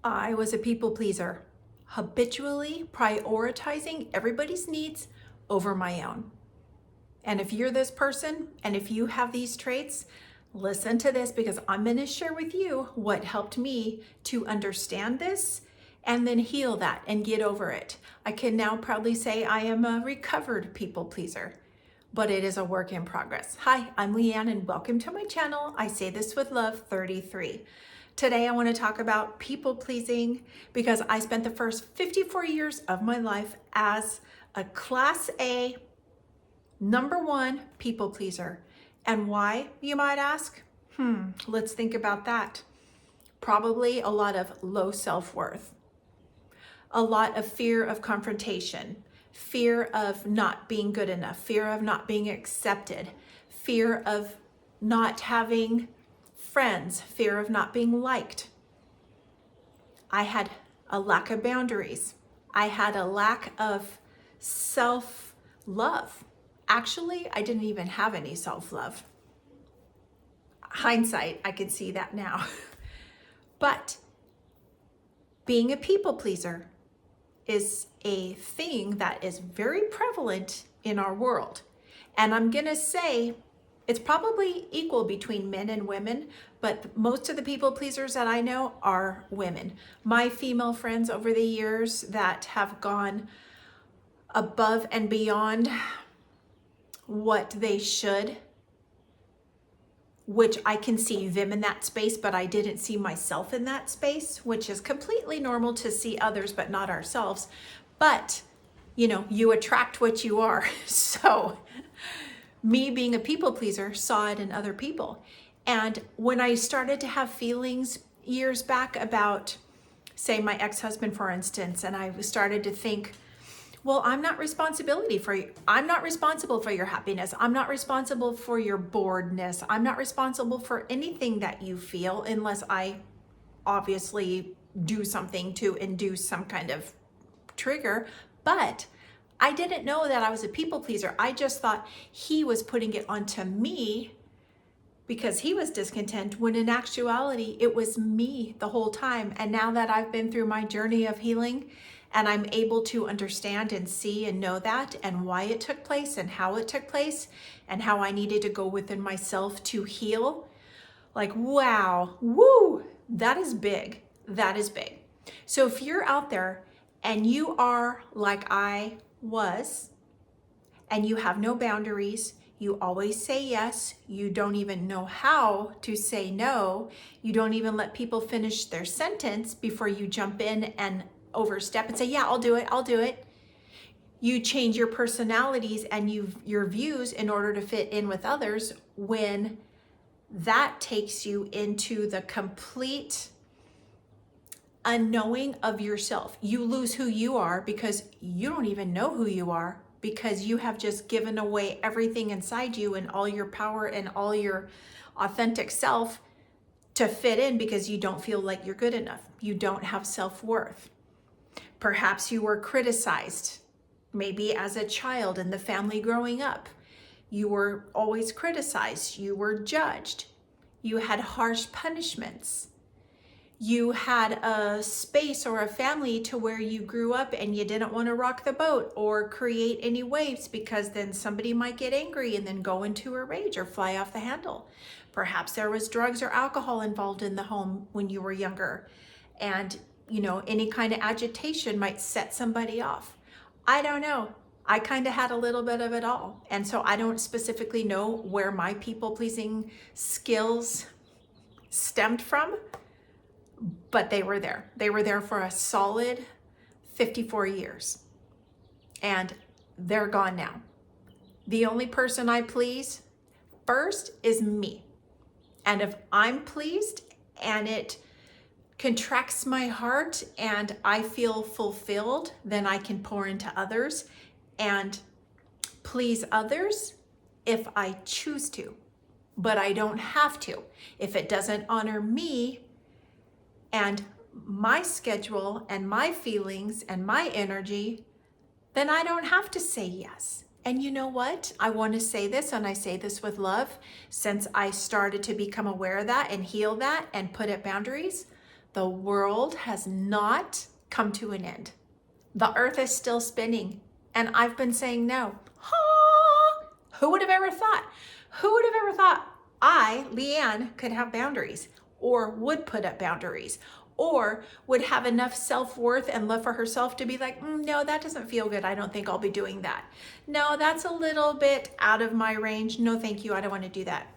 I was a people pleaser, habitually prioritizing everybody's needs over my own. And if you're this person and if you have these traits, listen to this because I'm going to share with you what helped me to understand this and then heal that and get over it. I can now proudly say I am a recovered people pleaser, but it is a work in progress. Hi, I'm Leanne and welcome to my channel. I say this with love 33. Today I want to talk about people pleasing because I spent the first 54 years of my life as a class A number one people pleaser. And why, you might ask? Let's think about that. Probably a lot of low self-worth, a lot of fear of confrontation, fear of not being good enough, fear of not being accepted, fear of not having friends, fear of not being liked. I had a lack of boundaries. I had a lack of self-love. Actually, I didn't even have any self-love. Hindsight, I can see that now. But being a people pleaser is a thing that is very prevalent in our world. And I'm gonna say it's probably equal between men and women, but most of the people pleasers that I know are women. My female friends over the years that have gone above and beyond what they should, which I can see them in that space, but I didn't see myself in that space, which is completely normal to see others, but not ourselves. But, you attract what you are. So me being a people pleaser saw it in other people. And when I started to have feelings years back about, say, my ex-husband, for instance, and I started to think, well, I'm not responsible for your happiness. I'm not responsible for your boredness. I'm not responsible for anything that you feel unless I obviously do something to induce some kind of trigger. But I didn't know that I was a people pleaser. I just thought he was putting it onto me because he was discontent, when in actuality, it was me the whole time. And now that I've been through my journey of healing and I'm able to understand and see and know that and why it took place and how it took place and how I needed to go within myself to heal, like, wow, woo, that is big. That is big. So if you're out there and you are like I was, and you have no boundaries, you always say yes, you don't even know how to say no, you don't even let people finish their sentence before you jump in and overstep and say, yeah, I'll do it. You change your personalities and your views in order to fit in with others, when that takes you into the complete unknowing of yourself. You lose who you are because you don't even know who you are, because you have just given away everything inside you and all your power and all your authentic self to fit in because you don't feel like you're good enough. You don't have self-worth. Perhaps you were criticized, maybe as a child in the family growing up. You were always criticized. You were judged. You had harsh punishments. You had a space or a family to where you grew up and you didn't want to rock the boat or create any waves because then somebody might get angry and then go into a rage or fly off the handle. Perhaps there was drugs or alcohol involved in the home when you were younger, and any kind of agitation might set somebody off. I don't know. I kind of had a little bit of it all. And so I don't specifically know where my people-pleasing skills stemmed from, but they were there. They were there for a solid 54 years. And they're gone now. The only person I please first is me. And if I'm pleased and it contracts my heart and I feel fulfilled, then I can pour into others and please others if I choose to. But I don't have to. If it doesn't honor me and my schedule and my feelings and my energy, then I don't have to say yes. And you know what? I want to say this, and I say this with love, since I started to become aware of that and heal that and put up boundaries, the world has not come to an end. The earth is still spinning, and I've been saying no. Ha! Who would have ever thought? Who would have ever thought I, Leanne, could have boundaries, or would put up boundaries, or would have enough self-worth and love for herself to be like, no, that doesn't feel good. I don't think I'll be doing that. No, that's a little bit out of my range. No, thank you. I don't want to do that.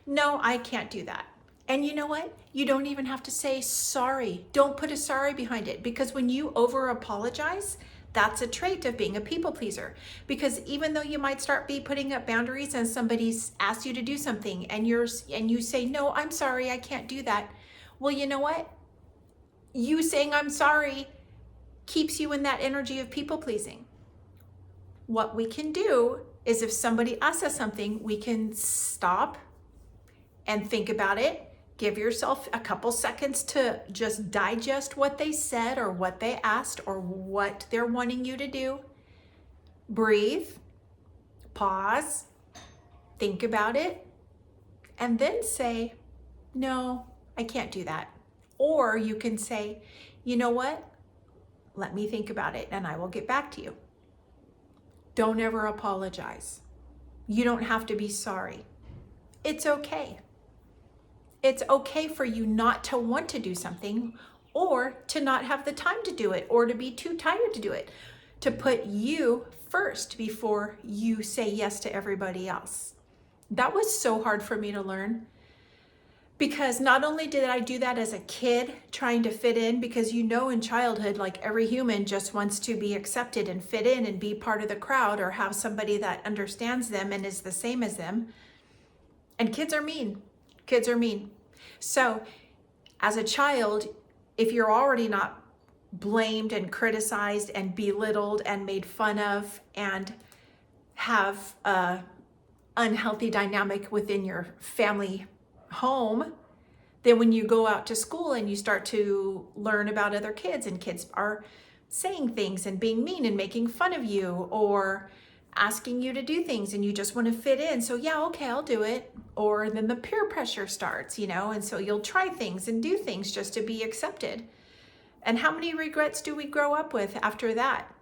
No, I can't do that. And you know what? You don't even have to say sorry. Don't put a sorry behind it, because when you over apologize, that's a trait of being a people pleaser. Because even though you might start putting up boundaries and somebody's asked you to do something and you say, no, I'm sorry, I can't do that. Well, you know what? You saying I'm sorry keeps you in that energy of people pleasing. What we can do is, if somebody asks us something, we can stop and think about it. Give yourself a couple seconds to just digest what they said or what they asked or what they're wanting you to do. Breathe, pause, think about it, and then say, no, I can't do that. Or you can say, you know what? Let me think about it and I will get back to you. Don't ever apologize. You don't have to be sorry. It's okay. It's okay for you not to want to do something, or to not have the time to do it, or to be too tired to do it. To put you first before you say yes to everybody else. That was so hard for me to learn, because not only did I do that as a kid trying to fit in, because in childhood, like every human just wants to be accepted and fit in and be part of the crowd, or have somebody that understands them and is the same as them. And kids are mean. Kids are mean. So as a child, if you're already not blamed and criticized and belittled and made fun of and have a unhealthy dynamic within your family home, then when you go out to school and you start to learn about other kids, and kids are saying things and being mean and making fun of you, or asking you to do things and you just want to fit in. So yeah, okay, I'll do it. Or then the peer pressure starts, and so you'll try things and do things just to be accepted. And how many regrets do we grow up with after that?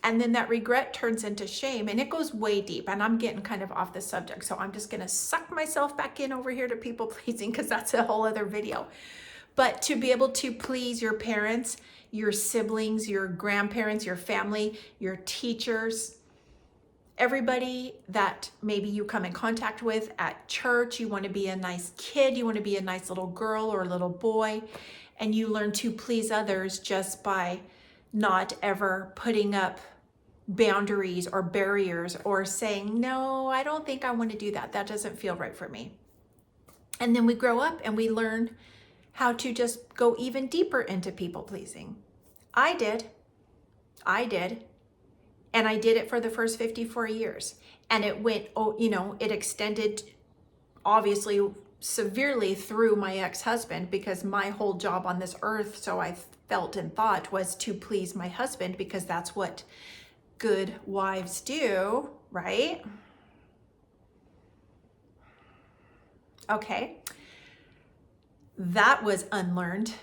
And then that regret turns into shame, and it goes way deep. And I'm getting kind of off the subject, so I'm just going to suck myself back in over here to people pleasing, because that's a whole other video. But to be able to please your parents, your siblings, your grandparents, your family, your teachers, everybody that maybe you come in contact with at church, you want to be a nice kid, you want to be a nice little girl or little boy, and you learn to please others just by not ever putting up boundaries or barriers, or saying, no, I don't think I want to do that. That doesn't feel right for me. And then we grow up and we learn how to just go even deeper into people pleasing. I did. And I did it for the first 54 years. And it went, it extended obviously severely through my ex-husband, because my whole job on this earth, so I felt and thought, was to please my husband, because that's what good wives do, right? Okay. That was unlearned.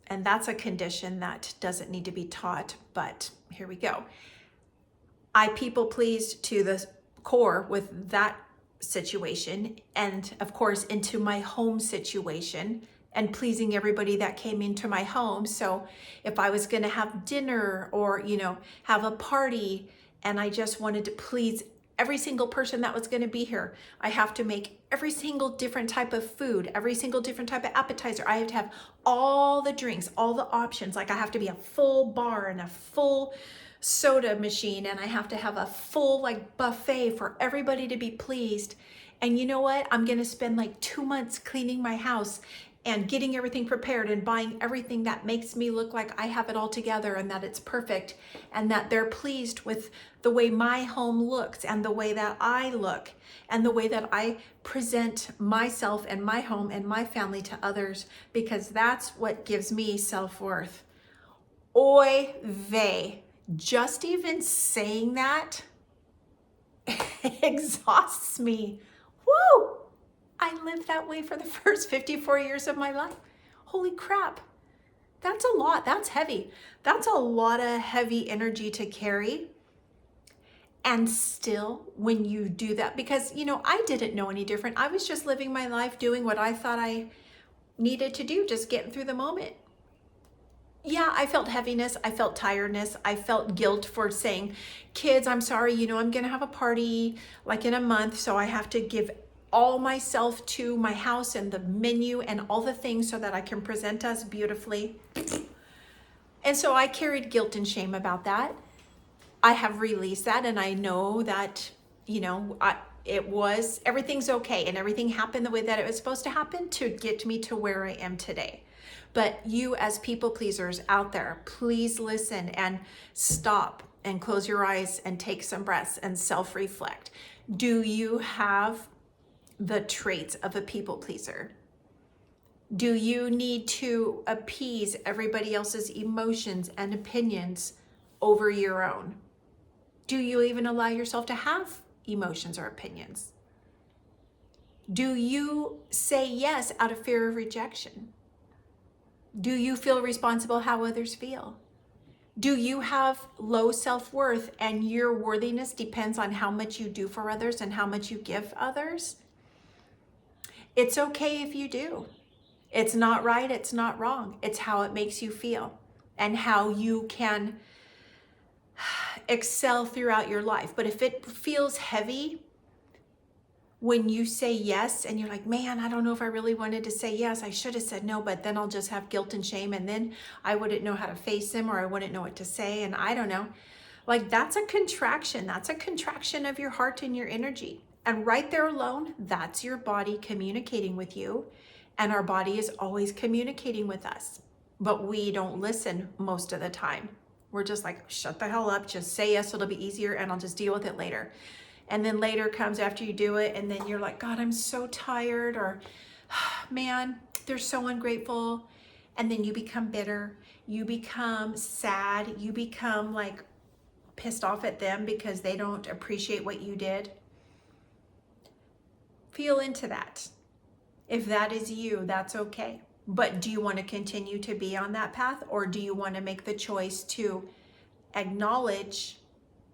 And that's a condition that doesn't need to be taught, but here we go. I people pleased to the core with that situation, and of course into my home situation, and pleasing everybody that came into my home. So if I was going to have dinner or, have a party, and I just wanted to please every single person that was going to be here, I have to make every single different type of food, every single different type of appetizer. I have to have all the drinks, all the options. Like I have to be a full bar and a full soda machine, and I have to have a full buffet for everybody to be pleased. And you know what? I'm going to spend 2 months cleaning my house and getting everything prepared and buying everything that makes me look like I have it all together and that it's perfect, and that they're pleased with the way my home looks and the way that I look and the way that I present myself and my home and my family to others, because that's what gives me self-worth. Oy vey. Just even saying that exhausts me. Woo! I lived that way for the first 54 years of my life. Holy crap. That's a lot. That's heavy. That's a lot of heavy energy to carry. And still, when you do that, because, you know, I didn't know any different. I was just living my life doing what I thought I needed to do, just getting through the moment. Yeah, I felt heaviness. I felt tiredness. I felt guilt for saying, kids, I'm sorry, you know, I'm going to have a party like in a month. So I have to give all myself to my house and the menu and all the things so that I can present us beautifully. And so I carried guilt and shame about that. I have released that, and I know that, you know, everything's okay and everything happened the way that it was supposed to happen to get me to where I am today. But you as people pleasers out there, please listen and stop and close your eyes and take some breaths and self-reflect. Do you have the traits of a people pleaser? Do you need to appease everybody else's emotions and opinions over your own? Do you even allow yourself to have emotions or opinions? Do you say yes out of fear of rejection? Do you feel responsible how others feel? Do you have low self-worth and your worthiness depends on how much you do for others and how much you give others? It's okay if you do. It's not right, it's not wrong. It's how it makes you feel and how you can excel throughout your life. But if it feels heavy when you say yes and you're like, man, I don't know if I really wanted to say yes, I should have said no, but then I'll just have guilt and shame and then I wouldn't know how to face them or I wouldn't know what to say and I don't know. Like that's a contraction. That's a contraction of your heart and your energy. And right there alone, that's your body communicating with you. And our body is always communicating with us, but we don't listen most of the time. We're just like, shut the hell up, just say yes, it'll be easier and I'll just deal with it later. And then later comes after you do it and then you're like, God, I'm so tired, or man, they're so ungrateful. And then you become bitter, you become sad, you become like pissed off at them because they don't appreciate what you did. Feel into that. If that is you, that's okay. But do you want to continue to be on that path, or do you want to make the choice to acknowledge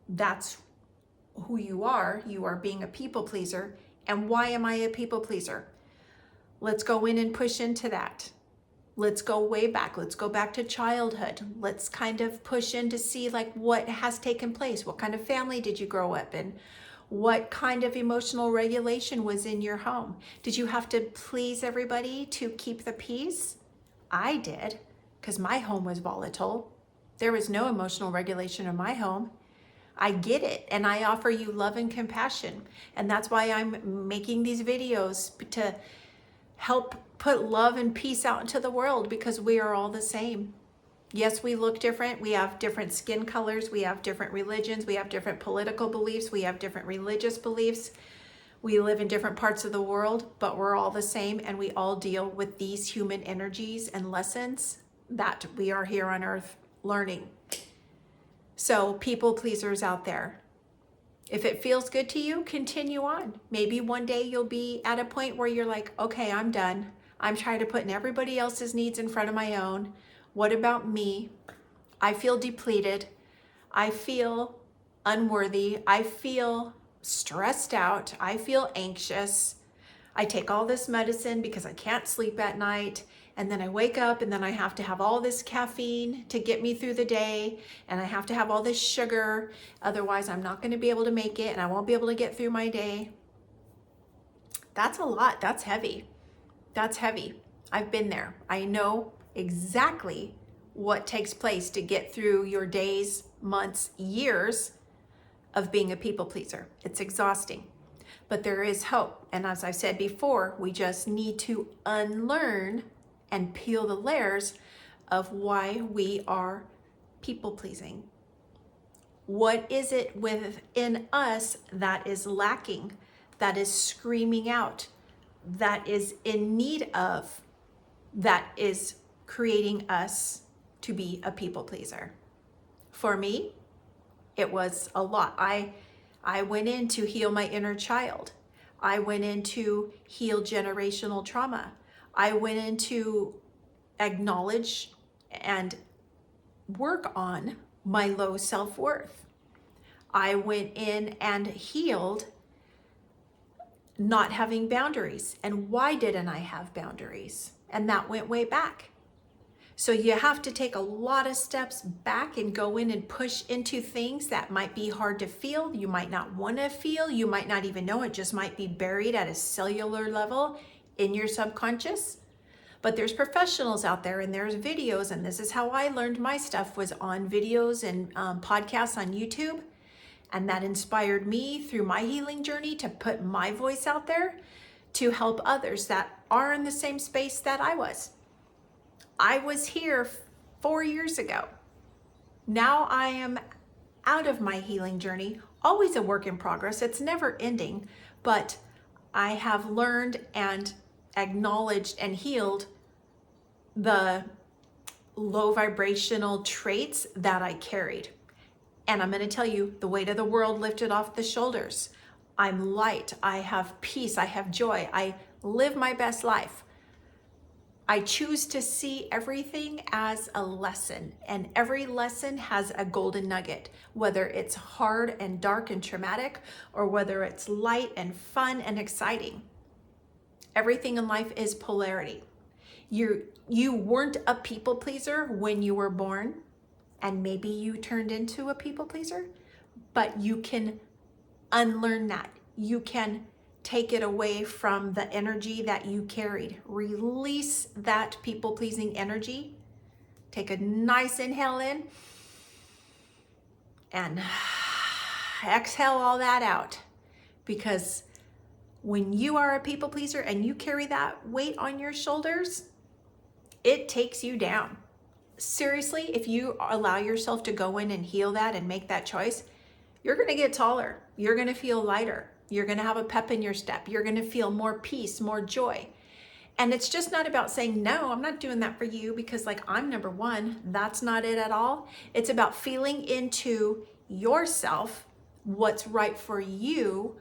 that's who you are being a people pleaser, and why am I a people pleaser? Let's go in and push into that. Let's go way back. Let's go back to childhood. Let's kind of push in to see like what has taken place. What kind of family did you grow up in? What kind of emotional regulation was in your home? Did you have to please everybody to keep the peace? I did, because my home was volatile. There was no emotional regulation in my home. I get it, and I offer you love and compassion. And that's why I'm making these videos, to help put love and peace out into the world, because we are all the same. Yes, we look different. We have different skin colors. We have different religions. We have different political beliefs. We have different religious beliefs. We live in different parts of the world, but we're all the same, and we all deal with these human energies and lessons that we are here on earth learning. So people pleasers out there, if it feels good to you, continue on. Maybe one day you'll be at a point where you're like, okay, I'm done. I'm tired of putting everybody else's needs in front of my own. What about me? I feel depleted. I feel unworthy. I feel stressed out. I feel anxious. I take all this medicine because I can't sleep at night. And then I wake up and then I have to have all this caffeine to get me through the day. And I have to have all this sugar. Otherwise, I'm not going to be able to make it and I won't be able to get through my day. That's a lot. That's heavy. That's heavy. I've been there. I know exactly what takes place to get through your days, months, years of being a people pleaser. It's exhausting, but there is hope. And as I've said before, we just need to unlearn and peel the layers of why we are people pleasing. What is it within us that is lacking, that is screaming out, that is in need of, that is creating us to be a people pleaser? For me, it was a lot. I went in to heal my inner child. I went in to heal generational trauma. I went in to acknowledge and work on my low self-worth. I went in and healed not having boundaries. And why didn't I have boundaries? And that went way back. So you have to take a lot of steps back and go in and push into things that might be hard to feel. You might not want to feel. You might not even know. It just might be buried at a cellular level in your subconscious. But there's professionals out there and there's videos. And this is how I learned my stuff, was on videos and podcasts on YouTube. And that inspired me through my healing journey to put my voice out there to help others that are in the same space that I was. I was here 4 years ago. Now I am out of my healing journey, always a work in progress. It's never ending, but I have learned and acknowledged and healed the low vibrational traits that I carried. And I'm going to tell you, the weight of the world lifted off the shoulders. I'm light. I have peace. I have joy. I live my best life. I choose to see everything as a lesson, and every lesson has a golden nugget, whether it's hard and dark and traumatic, or whether it's light and fun and exciting. Everything in life is polarity. You weren't a people pleaser when you were born, and maybe you turned into a people pleaser, but you can unlearn that. You can take it away from the energy that you carried. Release that people-pleasing energy. Take a nice inhale in and exhale all that out. Because when you are a people pleaser and you carry that weight on your shoulders, it takes you down. Seriously, if you allow yourself to go in and heal that and make that choice, you're going to get taller. You're going to feel lighter. You're going to have a pep in your step. You're going to feel more peace, more joy. And it's just not about saying, no, I'm not doing that for you because like I'm number one. That's not it at all. It's about feeling into yourself, what's right for you,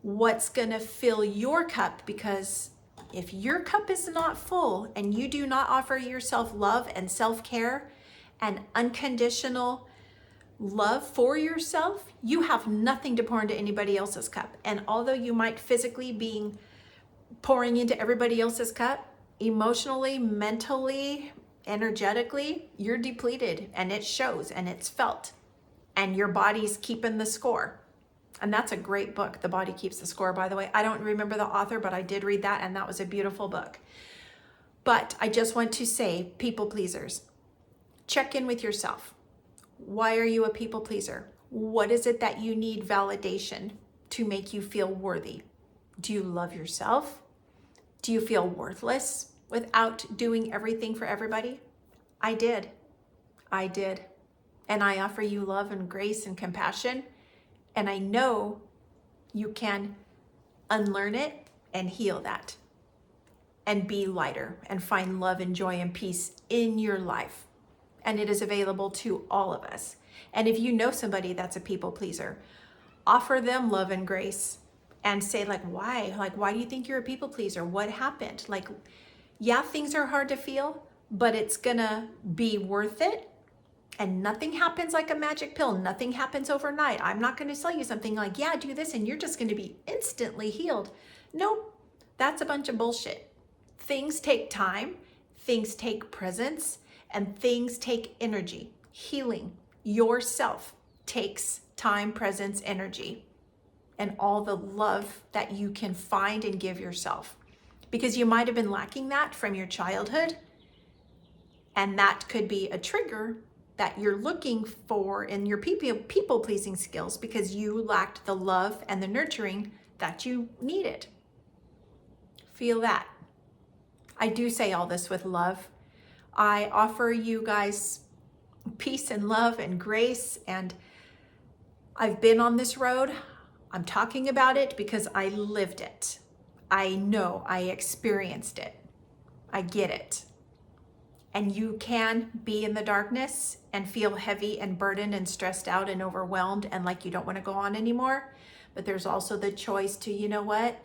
what's going to fill your cup. Because if your cup is not full and you do not offer yourself love and self-care and unconditional love for yourself, you have nothing to pour into anybody else's cup. And although you might physically be pouring into everybody else's cup, emotionally, mentally, energetically, you're depleted, and it shows and it's felt, and your body's keeping the score. And that's a great book, The Body Keeps the Score, by the way. I don't remember the author, but I did read that, and that was a beautiful book. But I just want to say, people pleasers, check in with yourself. Why are you a people pleaser? What is it that you need validation to make you feel worthy? Do you love yourself? Do you feel worthless without doing everything for everybody? I did. And I offer you love and grace and compassion. And I know you can unlearn it and heal that and be lighter and find love and joy and peace in your life. And it is available to all of us. And if you know somebody that's a people pleaser, offer them love and grace and say like, why? Like, why do you think you're a people pleaser? What happened? Like, yeah, things are hard to feel, but it's gonna be worth it. And nothing happens like a magic pill. Nothing happens overnight. I'm not gonna tell you something like, yeah, do this and you're just gonna be instantly healed. Nope, that's a bunch of bullshit. Things take time, things take presence, and things take energy. Healing yourself takes time, presence, energy, and all the love that you can find and give yourself. Because you might have been lacking that from your childhood, and that could be a trigger that you're looking for in your people-pleasing skills because you lacked the love and the nurturing that you needed. Feel that. I do say all this with love. I offer you guys peace and love and grace, and I've been on this road. I'm talking about it because I lived it. I know, I experienced it. I get it. And you can be in the darkness and feel heavy and burdened and stressed out and overwhelmed and like you don't want to go on anymore. But there's also the choice to, you know what?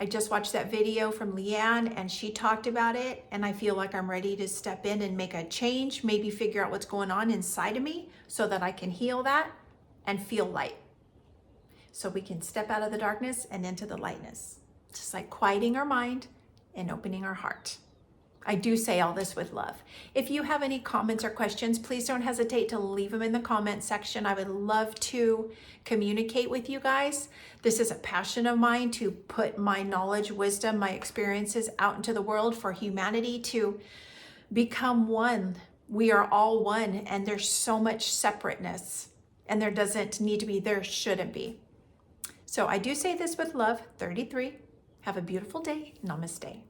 I just watched that video from Leanne and she talked about it, and I feel like I'm ready to step in and make a change, maybe figure out what's going on inside of me so that I can heal that and feel light. So we can step out of the darkness and into the lightness. Just like quieting our mind and opening our heart. I do say all this with love. If you have any comments or questions, please don't hesitate to leave them in the comment section. I would love to communicate with you guys. This is a passion of mine, to put my knowledge, wisdom, my experiences out into the world for humanity to become one. We are all one, and there's so much separateness, and there doesn't need to be, there shouldn't be. So I do say this with love. 33. Have a beautiful day. Namaste.